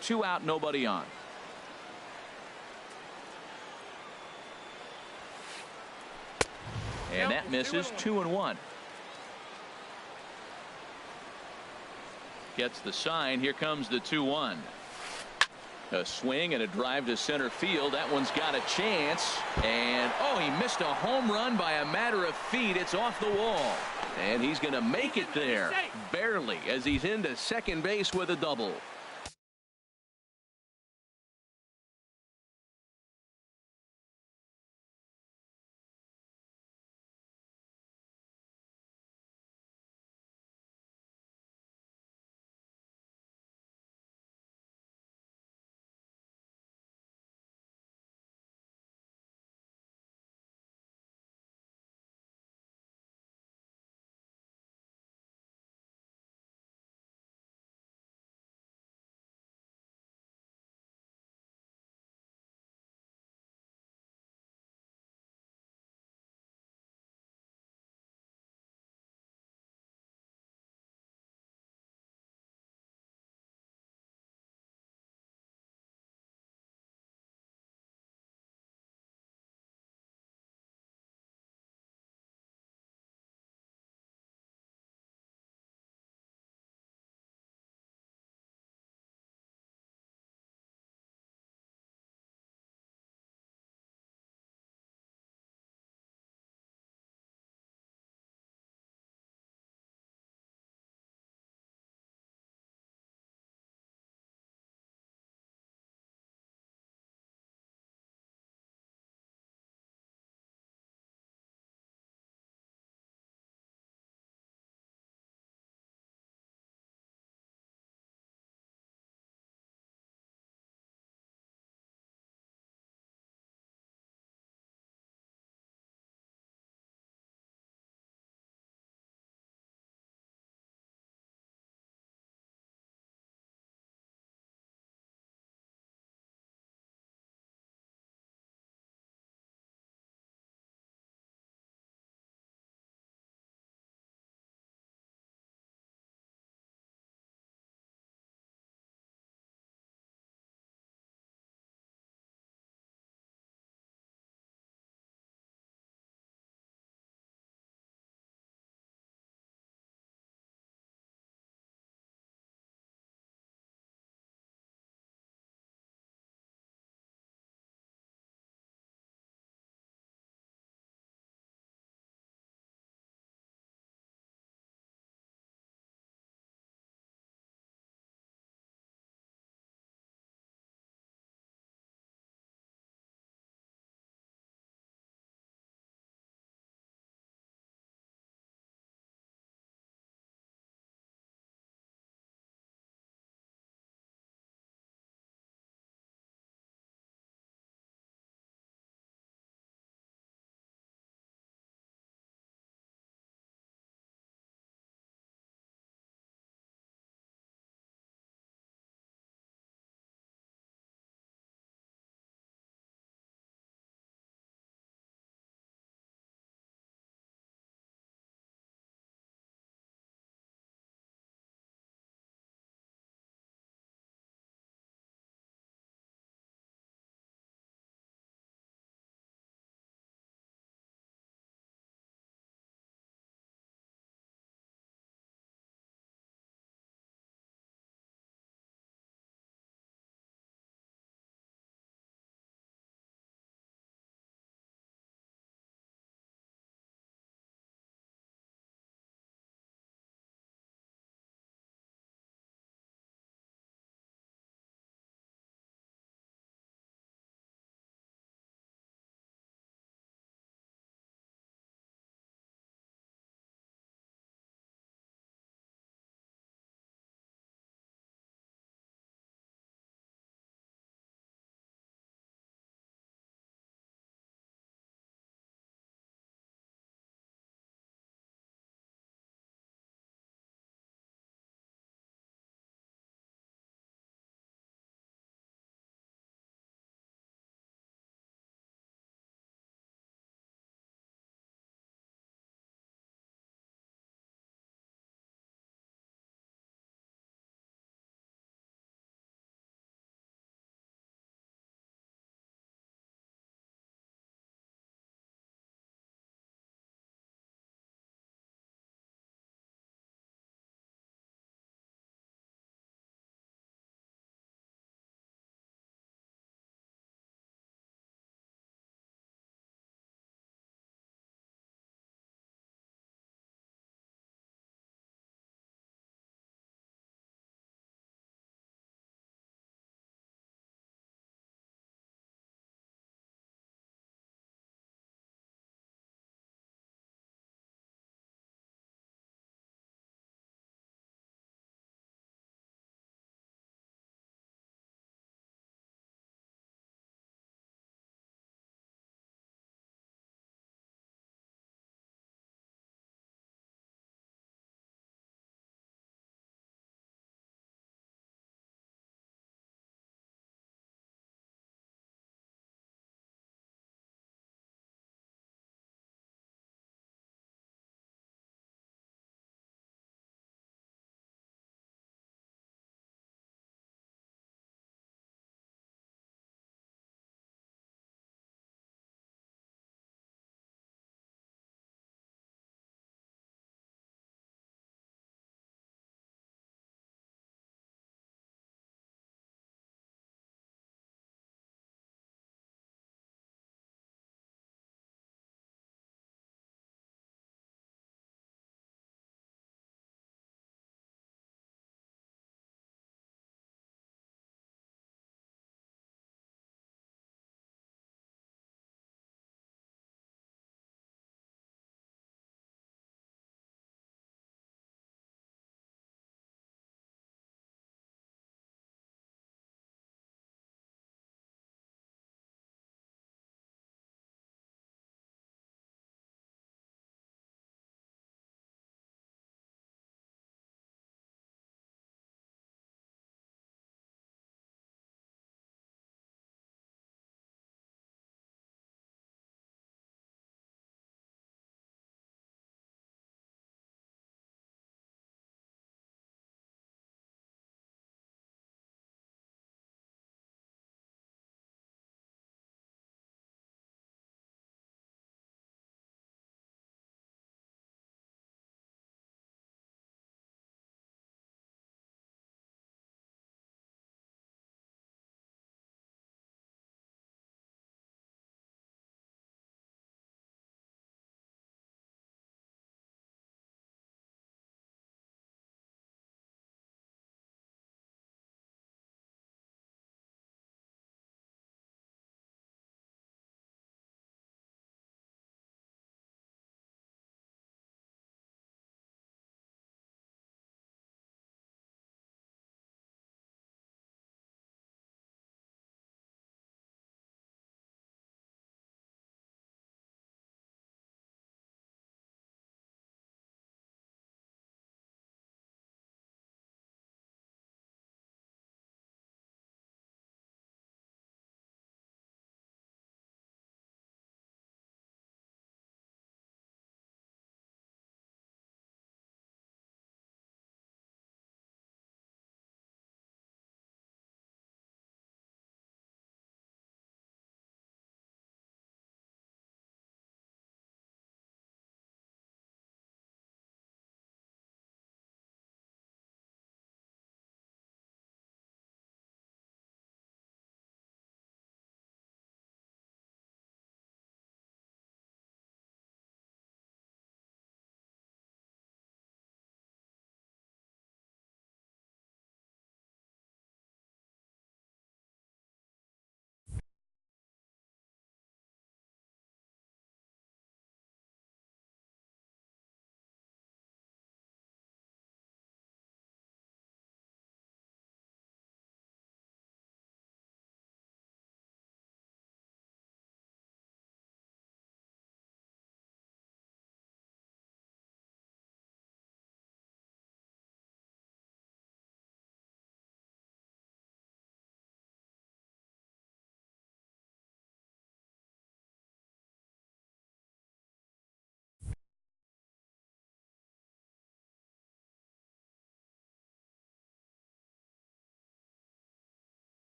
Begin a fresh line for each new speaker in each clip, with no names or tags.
2 out, nobody on. And that misses. 2-1. Gets the sign. Here comes the 2-1. A swing and a drive to center field. That one's got a chance. And, oh, he missed a home run by a matter of feet. It's off the wall. And he's going to make it there. Barely, as he's into second base with a double.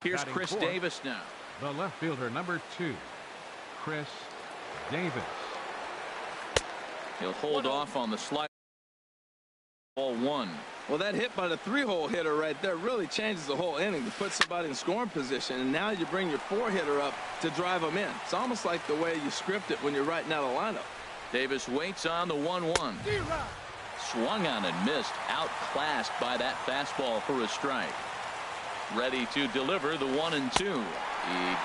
Here's Chris Davis now.
The left fielder, number 2, Chris Davis.
He'll hold off on the slide. Ball 1.
Well, that hit by the 3-hole hitter right there really changes the whole inning to put somebody in scoring position, and now you bring your 4-hitter up to drive them in. It's almost like the way you script it when you're writing out a lineup.
Davis waits on the 1-1. Swung on and missed, outclassed by that fastball for a strike. Ready to deliver the 1-2. He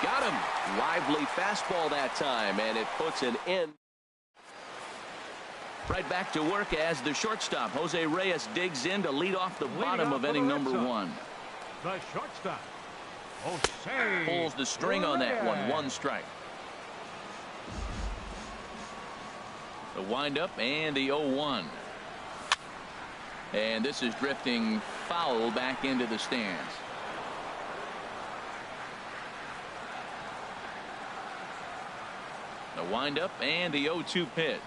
got him. Lively fastball that time, and it puts an end. Right back to work as the shortstop, Jose Reyes, digs in to lead off the bottom of inning number 1.
The shortstop, Jose
pulls the string on that one. 1 strike. The windup and the 0-1. And this is drifting foul back into the stands. The windup and the 0-2 pitch.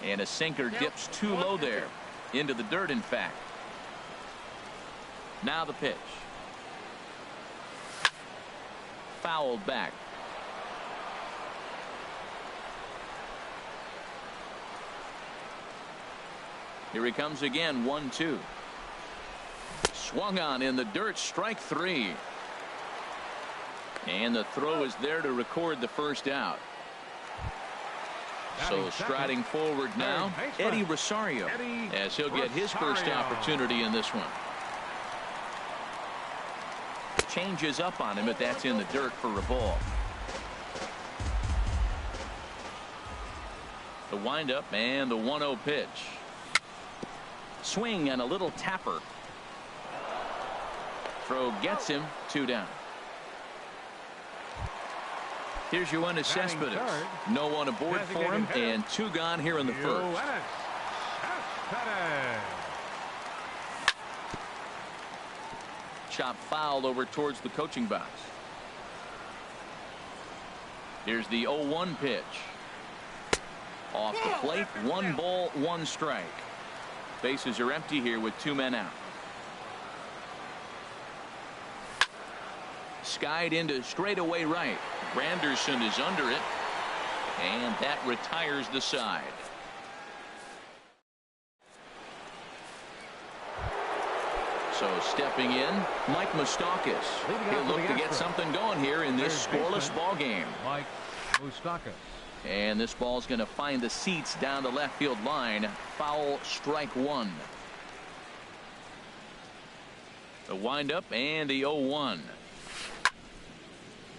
And a sinker dips too low there. Into the dirt, in fact. Now the pitch. Fouled back. Here he comes again. 1-2. Swung on in the dirt. Strike 3. And the throw is there to record the first out. So striding forward now, Eddie Rosario, as he'll get his first opportunity in this one. Changes up on him, but that's in the dirt for a ball. The windup and the 1-0 pitch. Swing and a little tapper. Throw gets him. 2 down. Here's Yoenis Cespedes. No one aboard for him, and 2 gone here in the first. Chop fouled over towards the coaching box. Here's the 0-1 pitch. Off the plate. 1 ball, 1 strike. Bases are empty here with 2 men out. Skied into straightaway right. Granderson is under it, and that retires the side. So stepping in, Mike Moustakas. He'll look to get something going here in this scoreless ball game.
Mike Moustakas.
And this ball's going to find the seats down the left field line. Foul, strike 1. The windup and the 0-1.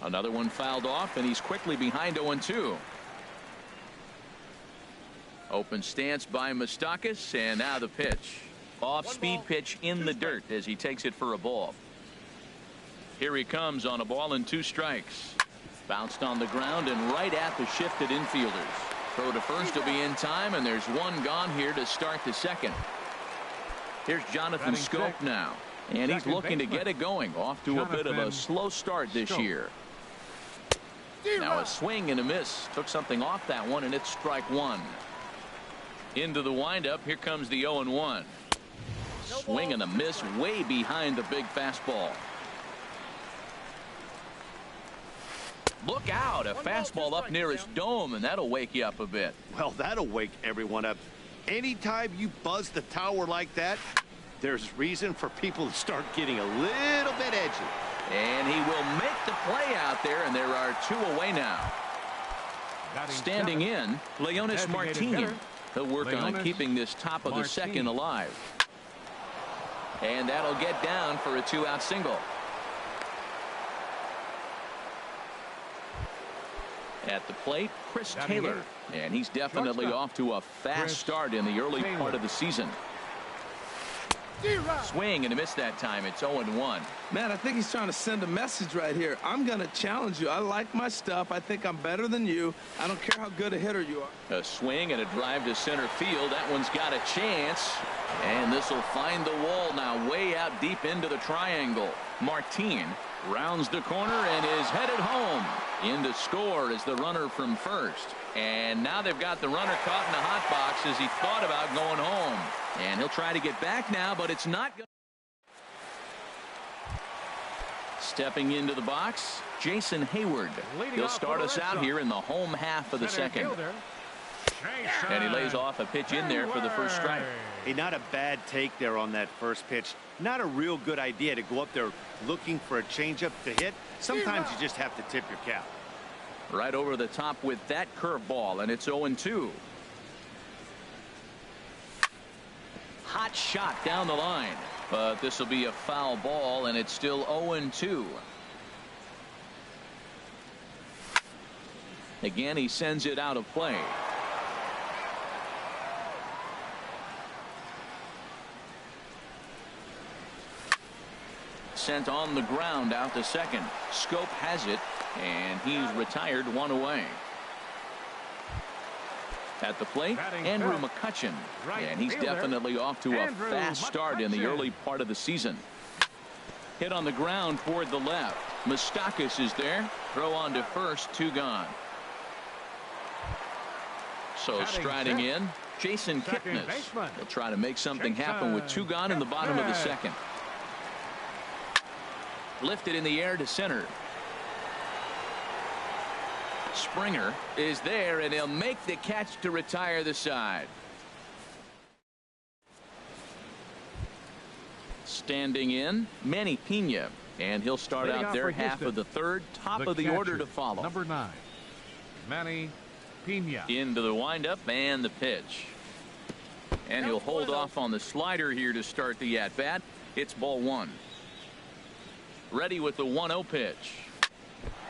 Another one fouled off, and he's quickly behind 0-2. Open stance by Moustakas, and now the pitch. Off-speed pitch in the dirt as he takes it for a ball. Here he comes on a ball and 2 strikes. Bounced on the ground and right at the shifted infielders. Throw to first will be in time, and there's 1 gone here to start the second. Here's Jonathan Scope now, and he's looking to get it going. Off to a bit of a slow start this year. Now a swing and a miss. Took something off that one, and it's strike 1. Into the windup. Here comes the 0-1. Swing and a miss way behind the big fastball. Look out. A fastball up near his dome, and that'll wake you up a bit.
Well, that'll wake everyone up. Anytime you buzz the tower like that, there's reason for people to start getting a little bit edgy.
And he will make the play out there, and there are 2 away now. Standing in, Leonis Martin. He'll work on keeping this top of the second alive. And that'll get down for a 2-out single. At the plate, Chris Taylor. And he's definitely off to a fast start in the early part of the season. Swing and a miss that time. It's 0-1.
Man, I think he's trying to send a message right here. I'm going to challenge you. I like my stuff. I think I'm better than you. I don't care how good a hitter you are.
A swing and a drive to center field. That one's got a chance. And this will find the wall now way out deep into the triangle. Martin rounds the corner and is headed home. In to score is the runner from first. And now they've got the runner caught in the hot box as he thought about going home. And he'll try to get back now, but it's not good. Stepping into the box, Jason Hayward. He'll start us out here in the home half of the second. And he lays off a pitch in there for the first strike.
Hey, not a bad take there on that first pitch. Not a real good idea to go up there looking for a changeup to hit. Sometimes you just have to tip your cap.
Right over the top with that curveball, and it's 0-2. Hot shot down the line, but this will be a foul ball, and it's still 0-2. Again, he sends it out of play. Sent on the ground out to second. Scope has it, and he's retired, one away. At the plate, Andrew McCutchen, and he's definitely off to a fast start in the early part of the season. Hit on the ground toward the left. Moustakas is there. Throw on to first, 2 gone. So striding in, Jason Kipnis. He'll try to make something happen with 2 gone in the bottom of the second. Lifted in the air to center. Springer is there, and he'll make the catch to retire the side. Standing in, Manny Pena, and he'll start out there half of the third, top of the order to follow.
Number 9, Manny Pena.
Into the windup and the pitch. And he'll hold off on the slider here to start the at-bat. It's ball 1. Ready with the 1-0 pitch.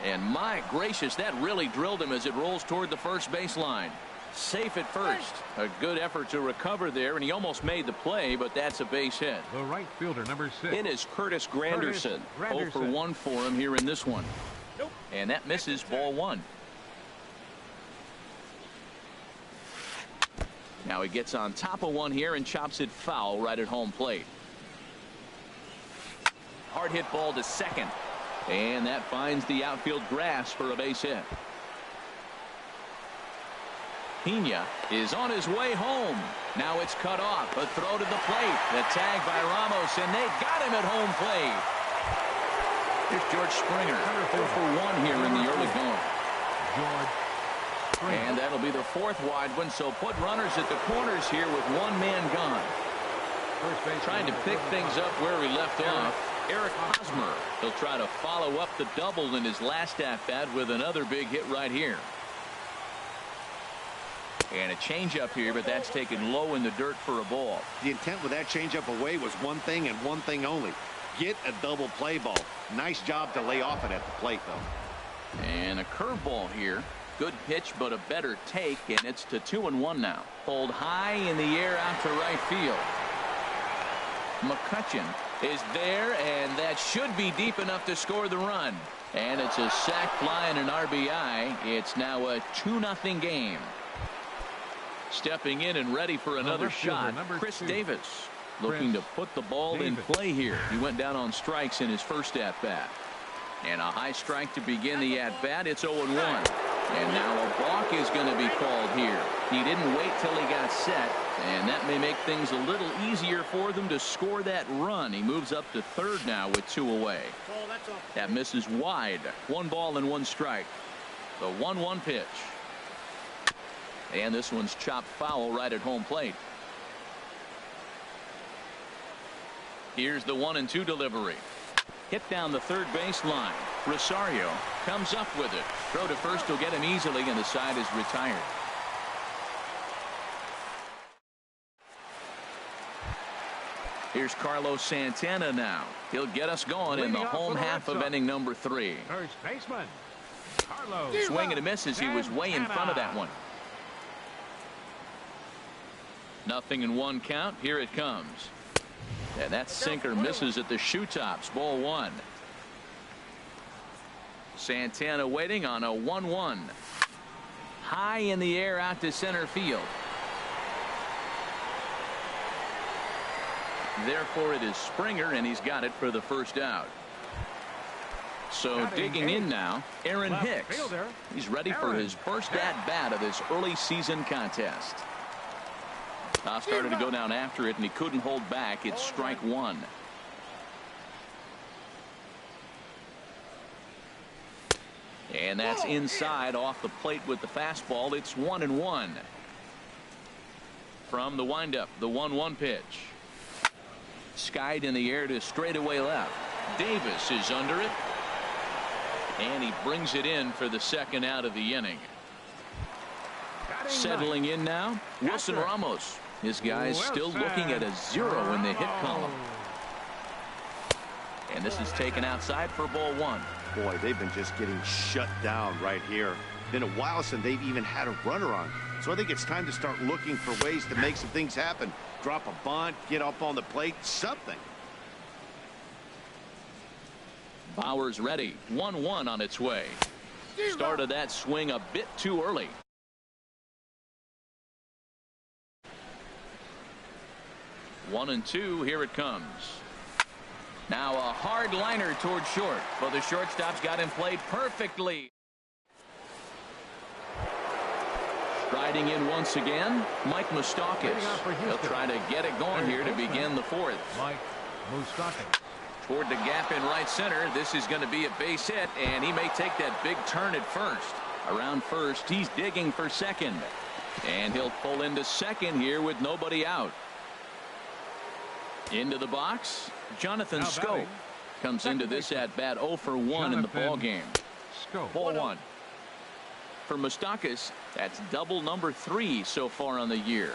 And my gracious, that really drilled him as it rolls toward the first baseline. Safe at first. A good effort to recover there, and he almost made the play, but that's a base hit.
The right fielder, number 6.
In is Curtis Granderson. 0 for 1 for him here in this one. And that misses, ball 1. Now he gets on top of one here and chops it foul right at home plate. Hard hit ball to second. And that finds the outfield grass for a base hit. Pena is on his way home. Now it's cut off. A throw to the plate. The tag by Ramos, and they got him at home plate. Here's George Springer. 4 for 1 here in the early going. And that'll be the 4th wide one, so put runners at the corners here with 1 man gone. Trying to pick things up where he left off. Eric Hosmer. He'll try to follow up the double in his last at-bat with another big hit right here. And a changeup here, but that's taken low in the dirt for a ball.
The intent with that changeup away was one thing and one thing only. Get a double play ball. Nice job to lay off it at the plate, though.
And a curveball here. Good pitch, but a better take, and it's to 2-1 now. Pulled high in the air out to right field. McCutchen is there, and that should be deep enough to score the run. And it's a sac fly and an RBI. It's now a 2-0 game. Stepping in and ready for another shot, Chris Davis. Looking to put the ball in play here. He went down on strikes in his first at-bat. And a high strike to begin the at-bat. It's 0-1. And now a walk is going to be called here. He didn't wait till he got set, and that may make things a little easier for them to score that run. He moves up to third now with 2 away. That misses wide. 1 ball and 1 strike. The 1-1 pitch. And this one's chopped foul right at home plate. Here's the 1-2 delivery. Hit down the third baseline. Rosario comes up with it. Throw to first will get him easily, and the side is retired. Here's Carlos Santana now. He'll get us going in the home half of inning number 3.
First baseman, Carlos.
Swing and a miss as he was way in front of that one. 0-1 count. Here it comes. And that sinker misses at the shoe tops. Ball 1. Santana waiting on a 1-1. High in the air out to center field. Therefore it is Springer, and he's got it for the first out. So digging in now, Aaron Hicks. He's ready for his first at-bat of this early season contest. Started to go down after it, and he couldn't hold back. It's strike 1. And that's inside off the plate with the fastball. It's 1-1. From the windup, the 1-1 pitch. Skied in the air to straightaway left. Davis is under it. And he brings it in for the second out of the inning. Settling in now, Wilson Ramos. His guy's still looking at a 0 in the hit column. And this is taken outside for ball 1.
Boy, they've been just getting shut down right here. Been a while since they've even had a runner on. So I think it's time to start looking for ways to make some things happen. Drop a bunt, get up on the plate, something.
Bauer's ready. 1-1 on its way. Started that swing a bit too early. One and two. Here it comes. Now a hard liner toward short, but the shortstop's got him played perfectly. Striding in once again, Mike Moustakas. He'll try to get it going here to begin the fourth.
Mike Moustakas.
Toward the gap in right center. This is going to be a base hit, and he may take that big turn at first. Around first, he's digging for second. And he'll pull into second here with nobody out. Into the box, Jonathan Schoop comes into this at bat 0 for 1 in the ball game. Ball 1. For Moustakas, that's double number 3 so far on the year.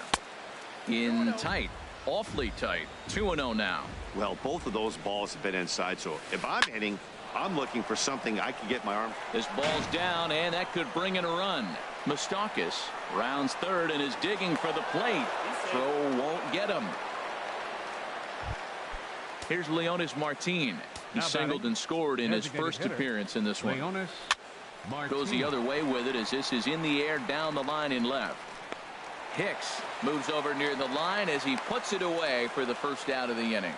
In tight, awfully tight. 2-0 now.
Well, both of those balls have been inside, so if I'm hitting, I'm looking for something I can get my arm.
This ball's down, and that could bring in a run. Moustakas rounds third and is digging for the plate. Throw won't get him. Here's Leonis Martin. He singled and scored in his first appearance in this one. Goes the other way with it as this is in the air down the line in left. Hicks moves over near the line as he puts it away for the first out of the inning.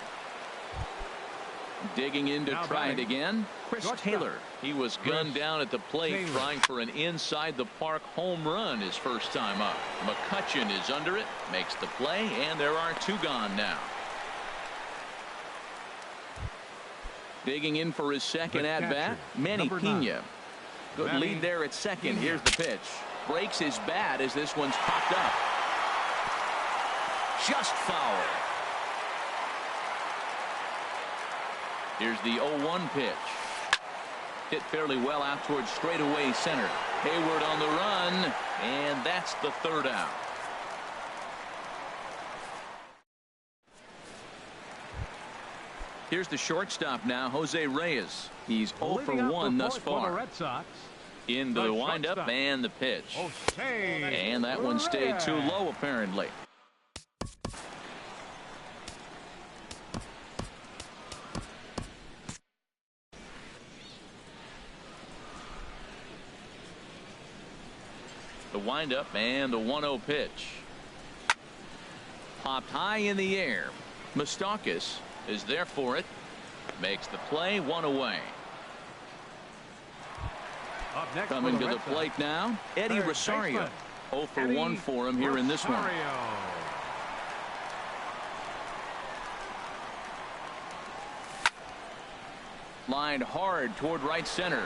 Digging in to try it again, Chris Taylor. He was gunned down at the plate trying for an inside the park home run his first time up. McCutchen is under it, makes the play, and there are 2 gone now. Digging in for his second at bat, Manny Pena. Good lead there at second. Here's the pitch. Breaks his bat as this one's popped up. Just foul. Here's the 0-1 pitch. Hit fairly well out towards straightaway center. Hayward on the run, and that's the third out. Here's the shortstop now, Jose Reyes. He's 0 for 1 thus far. Into the windup and the pitch. And that one stayed too low, apparently. The windup and the 1-0 pitch. Popped high in the air. Moustakas is there for it. Makes the play, 1 away. Coming to the plate now, Eddie Rosario. 0 for 1 for him here in this one. Lined hard toward right center.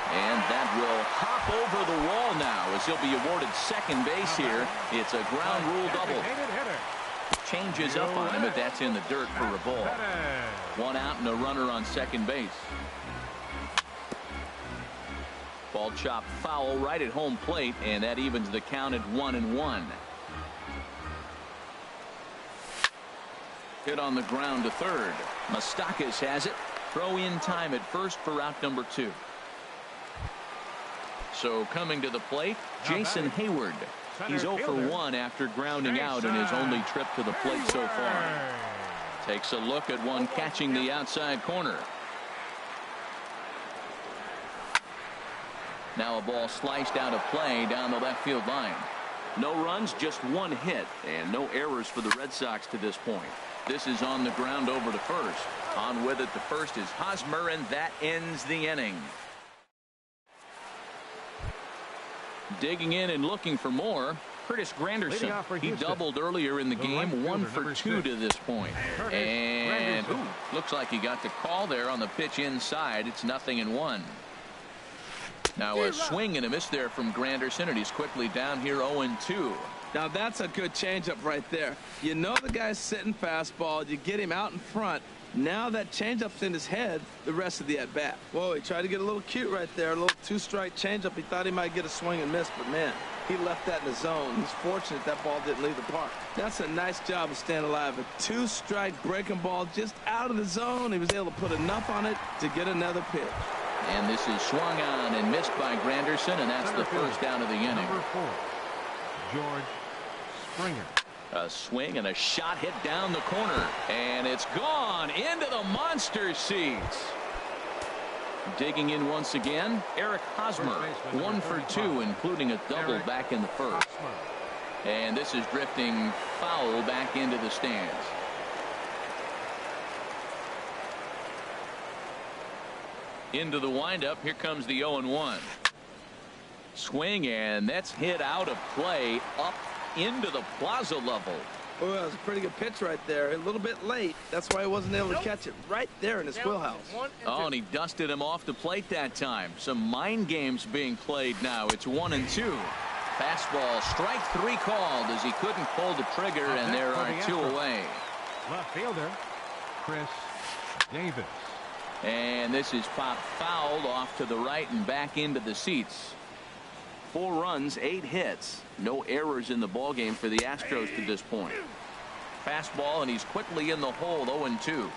And that will hop over the wall now as he'll be awarded second base here. It's a ground rule double. Changes up on him, but that's in the dirt for a ball. 1 out and a runner on second base. Ball chopped foul right at home plate, and that evens the count at 1-1. Hit on the ground to third. Moustakas has it. Throw in time at first for out number 2. So coming to the plate, Jason Hayward. He's 0 for 1 after grounding out in his only trip to the plate so far. Takes a look at one catching the outside corner. Now a ball sliced out of play down the left field line. No runs, just 1 hit, and no errors for the Red Sox to this point. This is on the ground over to first. On with it, the first is Hosmer, and that ends the inning. Digging in and looking for more, Curtis Granderson. He doubled earlier in the game, 1 for 2 to this point. And looks like he got the call there on the pitch inside. It's 0-1. Now a swing and a miss there from Granderson, and he's quickly down here 0-2.
Now that's a good changeup right there. You know the guy's sitting fastball. You get him out in front. Now that changeup's in his head the rest of the at-bat. Whoa, he tried to get a little cute right there. A little two-strike changeup. He thought he might get a swing and miss, but man, he left that in the zone. He's fortunate that ball didn't leave the park. That's a nice job of staying alive. A two-strike breaking ball just out of the zone. He was able to put enough on it to get another pitch.
And this is swung on and missed by Granderson, and that's the first down of the inning.
Number 4, George Springer.
A swing and a shot hit down the corner, and it's gone into the monster seats. Digging in once again, Eric Hosmer, 1 for 2, including a double back in the first. And this is drifting foul back into the stands. Into the windup. Here comes the 0-1. Swing, and that's hit out of play up into the plaza level.
Oh, that was a pretty good pitch right there. A little bit late. That's why he wasn't able to catch it right there in his wheelhouse.
Oh, and he dusted him off the plate that time. Some mind games being played now. It's 1-2. Fastball, strike 3 called as he couldn't pull the trigger, and there are 2 away.
Left fielder, Chris Davis.
And this is popped fouled off to the right and back into the seats. 4 runs, 8 hits. No errors in the ballgame for the Astros to this point. Fastball, and he's quickly in the hole, 0-2.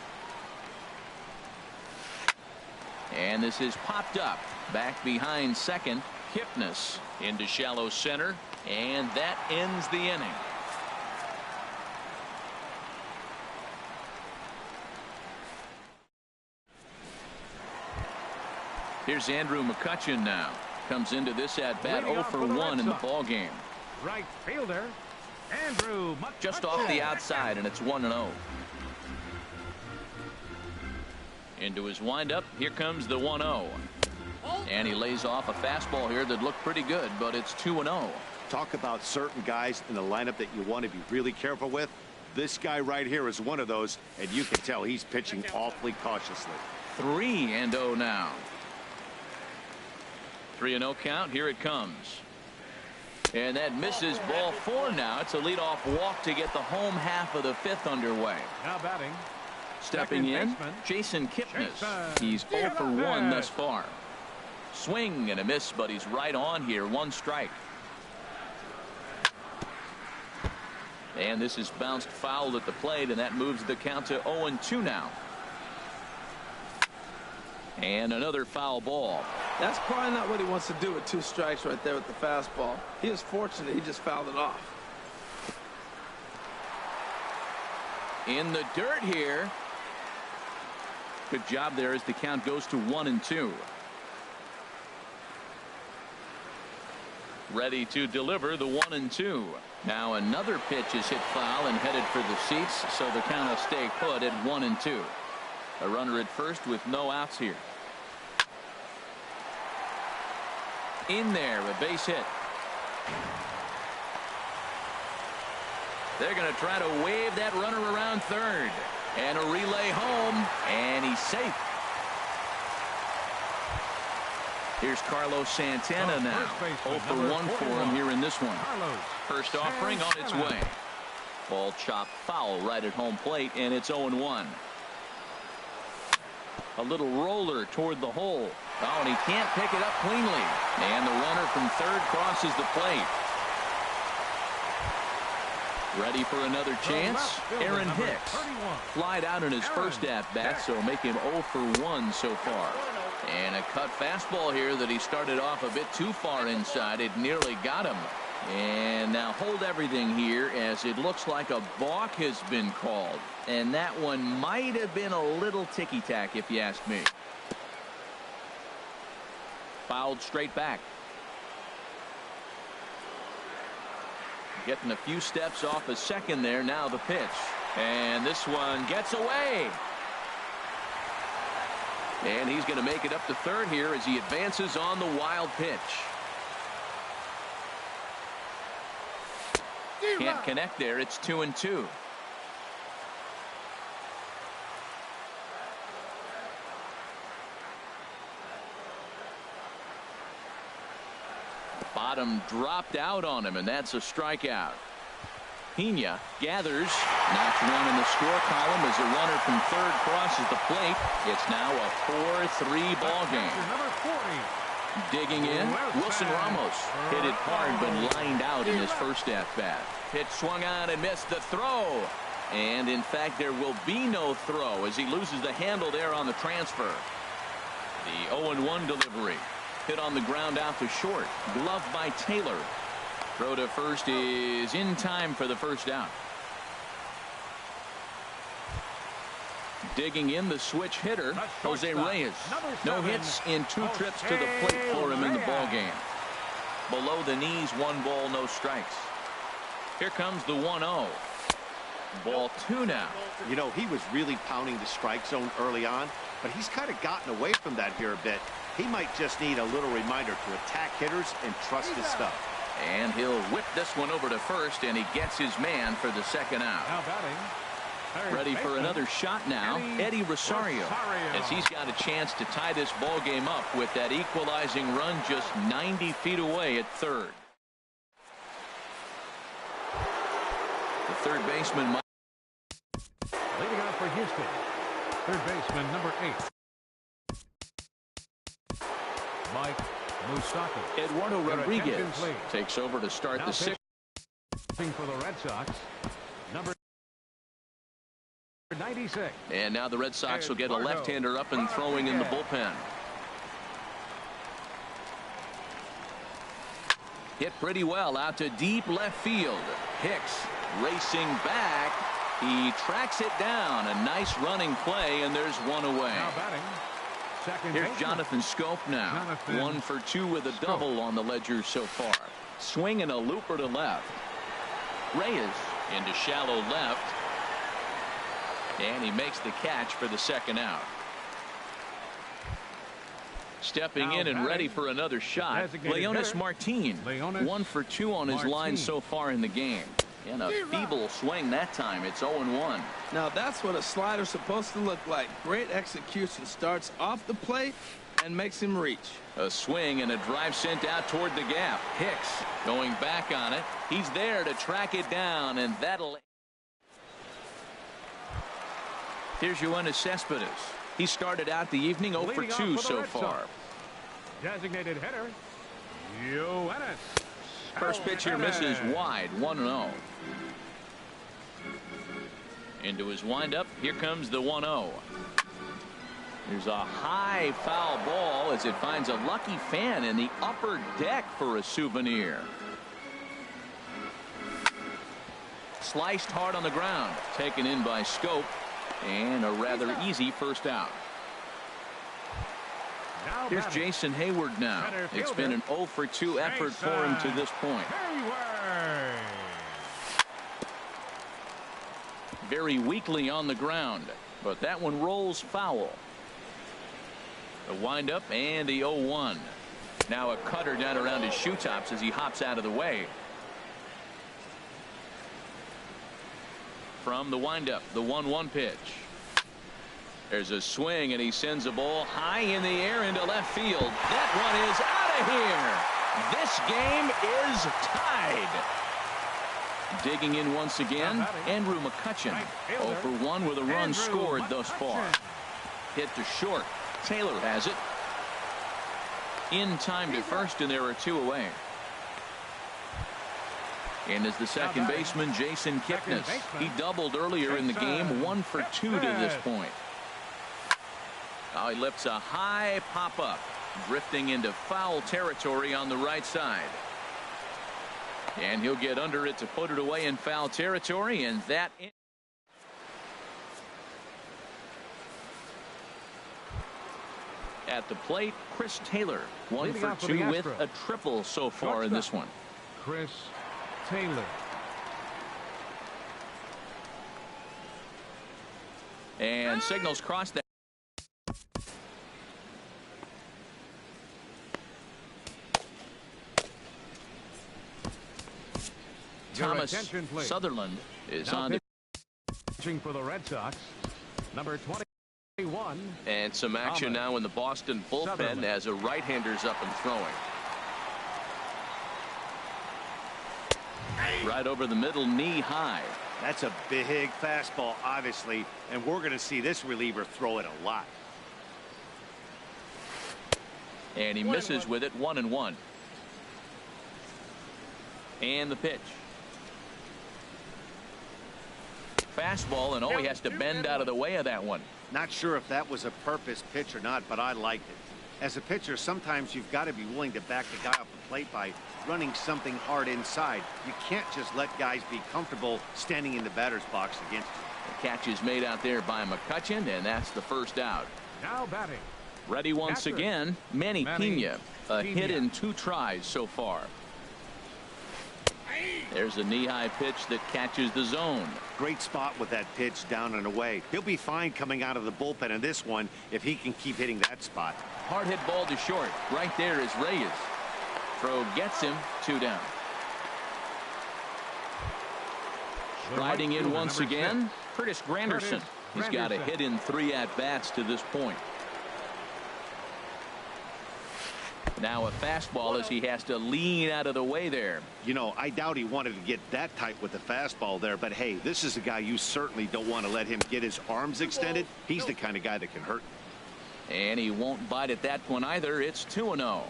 And this is popped up. Back behind second. Kipnis into shallow center. And that ends the inning. Here's Andrew McCutchen now. Comes into this at bat 0 for 1 in the ball game.
Right fielder, Andrew McCutchen.
Just off the outside, and it's 1-0. Into his windup. Here comes the 1-0. And he lays off a fastball here that looked pretty good, but it's 2-0.
Talk about certain guys in the lineup that you want to be really careful with. This guy right here is one of those, and you can tell he's pitching awfully cautiously.
3-0 now. 3-0 count. Here it comes. And that misses ball 4 now. It's a leadoff walk to get the home half of the 5th underway.
Now batting.
Stepping in, Jason Kipnis. He's 0 for 1 thus far. Swing and a miss, but he's right on here. 1 strike. And this is bounced foul at the plate, and that moves the count to 0-2 now. And another foul ball.
That's probably not what he wants to do with 2 strikes right there with the fastball. He is fortunate he just fouled it off.
In the dirt here. Good job there as the count goes to 1-2. Ready to deliver the 1-2. Now another pitch is hit foul and headed for the seats, so the count will stay put at 1-2. A runner at first with no outs here. In there, a base hit. They're going to try to wave that runner around third. And a relay home, and he's safe. Here's Carlos Santana now. 0 for 1 for him here in this one. First offering on its way. Ball chopped foul right at home plate, and it's 0-1. A little roller toward the hole. Oh, and he can't pick it up cleanly. And the runner from third crosses the plate. Ready for another chance. Aaron Hicks flied out in his first at-bat, so make him 0 for 1 so far. And a cut fastball here that he started off a bit too far inside. It nearly got him. And now hold everything here as it looks like a balk has been called. And that one might have been a little ticky-tack if you ask me. Fouled straight back. Getting a few steps off a second there. Now the pitch. And this one gets away. And he's going to make it up to third here as he advances on the wild pitch. Can't connect there. It's 2-2. Bottom dropped out on him, and that's a strikeout. Pena gathers, knocks one in the score column as a runner from third crosses the plate. It's now a 4-3 ball game.
Number 40.
Digging in, Wilson Ramos hit it hard but lined out in his first at-bat. Pitch swung on and missed the throw. And in fact, there will be no throw as he loses the handle there on the transfer. The 0-1 delivery. Hit on the ground out to short. Gloved by Taylor. Throw to first is in time for the first out. Digging in, the switch hitter, Jose Reyes. No hits in 2 trips to the plate for him in the ball game. Below the knees, 1 ball, no strikes. Here comes the 1-0. Ball 2 now.
You know, he was really pounding the strike zone early on, but he's kind of gotten away from that here a bit. He might just need a little reminder to attack hitters and trust his stuff.
And he'll whip this one over to first, and he gets his man for the second out.
Now batting.
Ready for another shot now, Eddie Rosario, as he's got a chance to tie this ball game up with that equalizing run just 90 feet away at third. The third baseman.
Leading off for Houston, third baseman number 8. Mike Moustakas.
Eduardo Rodriguez takes over to start
now
the 6th.
For the Red Sox, number 96.
And now the Red Sox will get a left-hander up and throwing in the bullpen. Hit pretty well out to deep left field. Hicks racing back. He tracks it down. A nice running play, and there's one away.
Now batting.
Here's Jonathan Scope now. 1 for 2 with a double on the ledger so far. Swing and a looper to left. Reyes into shallow left. And he makes the catch for the second out. Stepping in and ready for another shot, Leonis Martin. 1 for 2 on his line so far in the game. And a feeble swing that time. It's 0-1.
Now that's what a slider's supposed to look like. Great execution. Starts off the plate and makes him reach.
A swing and a drive sent out toward the gap. Hicks going back on it. He's there to track it down, and that'll... Here's Yoenis Cespedes. He started out the evening 0 for 2 so far.
Designated hitter, Yoenis.
First pitch here misses wide, 1-0. Into his windup, here comes the 1-0. There's a high foul ball as it finds a lucky fan in the upper deck for a souvenir. Sliced hard on the ground, taken in by Scope, and a rather easy first out. Here's Jason Hayward now. It's been an 0 for 2 effort for him to this point. Very weakly on the ground, but that one rolls foul. The windup and the 0-1. Now a cutter down around his shoe tops as he hops out of the way. From the windup, the 1-1 pitch. There's a swing, and he sends a ball high in the air into left field. That one is out of here. This game is tied. Digging in once again, Andrew McCutchen. 0 for 1 with a run scored thus far. Hit to short. Taylor has it. In time to first, and there are 2 away. And as the second baseman, Jason Kipnis. He doubled earlier in the game, 1 for 2 to this point. Now he lifts a high pop-up, drifting into foul territory on the right side. And he'll get under it to put it away in foul territory, and that... At the plate, Chris Taylor, 1 for 2 with a triple so far in this one.
Chris Taylor.
And signals cross that. Thomas Thomas
Attention, please.
Sutherland is
Now
on the
pitching for the Red Sox, number 21.
and some action now in the Boston bullpen
Sutherland.
as a right-hander's up and throwing. Right over the middle, knee high.
That's a big fastball, obviously, and we're going to see this reliever throw it a lot.
And he misses with it, 1-1. And the pitch. Fastball, and he has to bend out of the way of that one.
Not sure if that was a purpose pitch or not, but I liked it. As a pitcher, sometimes you've got to be willing to back the guy off the plate by running something hard inside. You can't just let guys be comfortable standing in the batter's box against you.
The catch is made out there by McCutchen, and that's the first out.
Now batting.
Ready once
Catcher.
again, Manny Pena. A
Pena.
hit in 2 tries so far. There's a knee-high pitch that catches the zone.
Great spot with that pitch down and away. He'll be fine coming out of the bullpen in this one if he can keep hitting that spot.
Hard hit ball to short. Right there is Reyes. Throw gets him, 2 down. Riding in once
number
again,
6.
Curtis Granderson. He's got a
Granderson.
hit in 3 at-bats to this point. Now a fastball as he has to lean out of the way there.
You know, I doubt he wanted to get that tight with the fastball there, but hey, this is a guy you certainly don't want to let him get his arms extended. He's the kind of guy that can hurt.
And he won't bite at that one either. It's 2-0.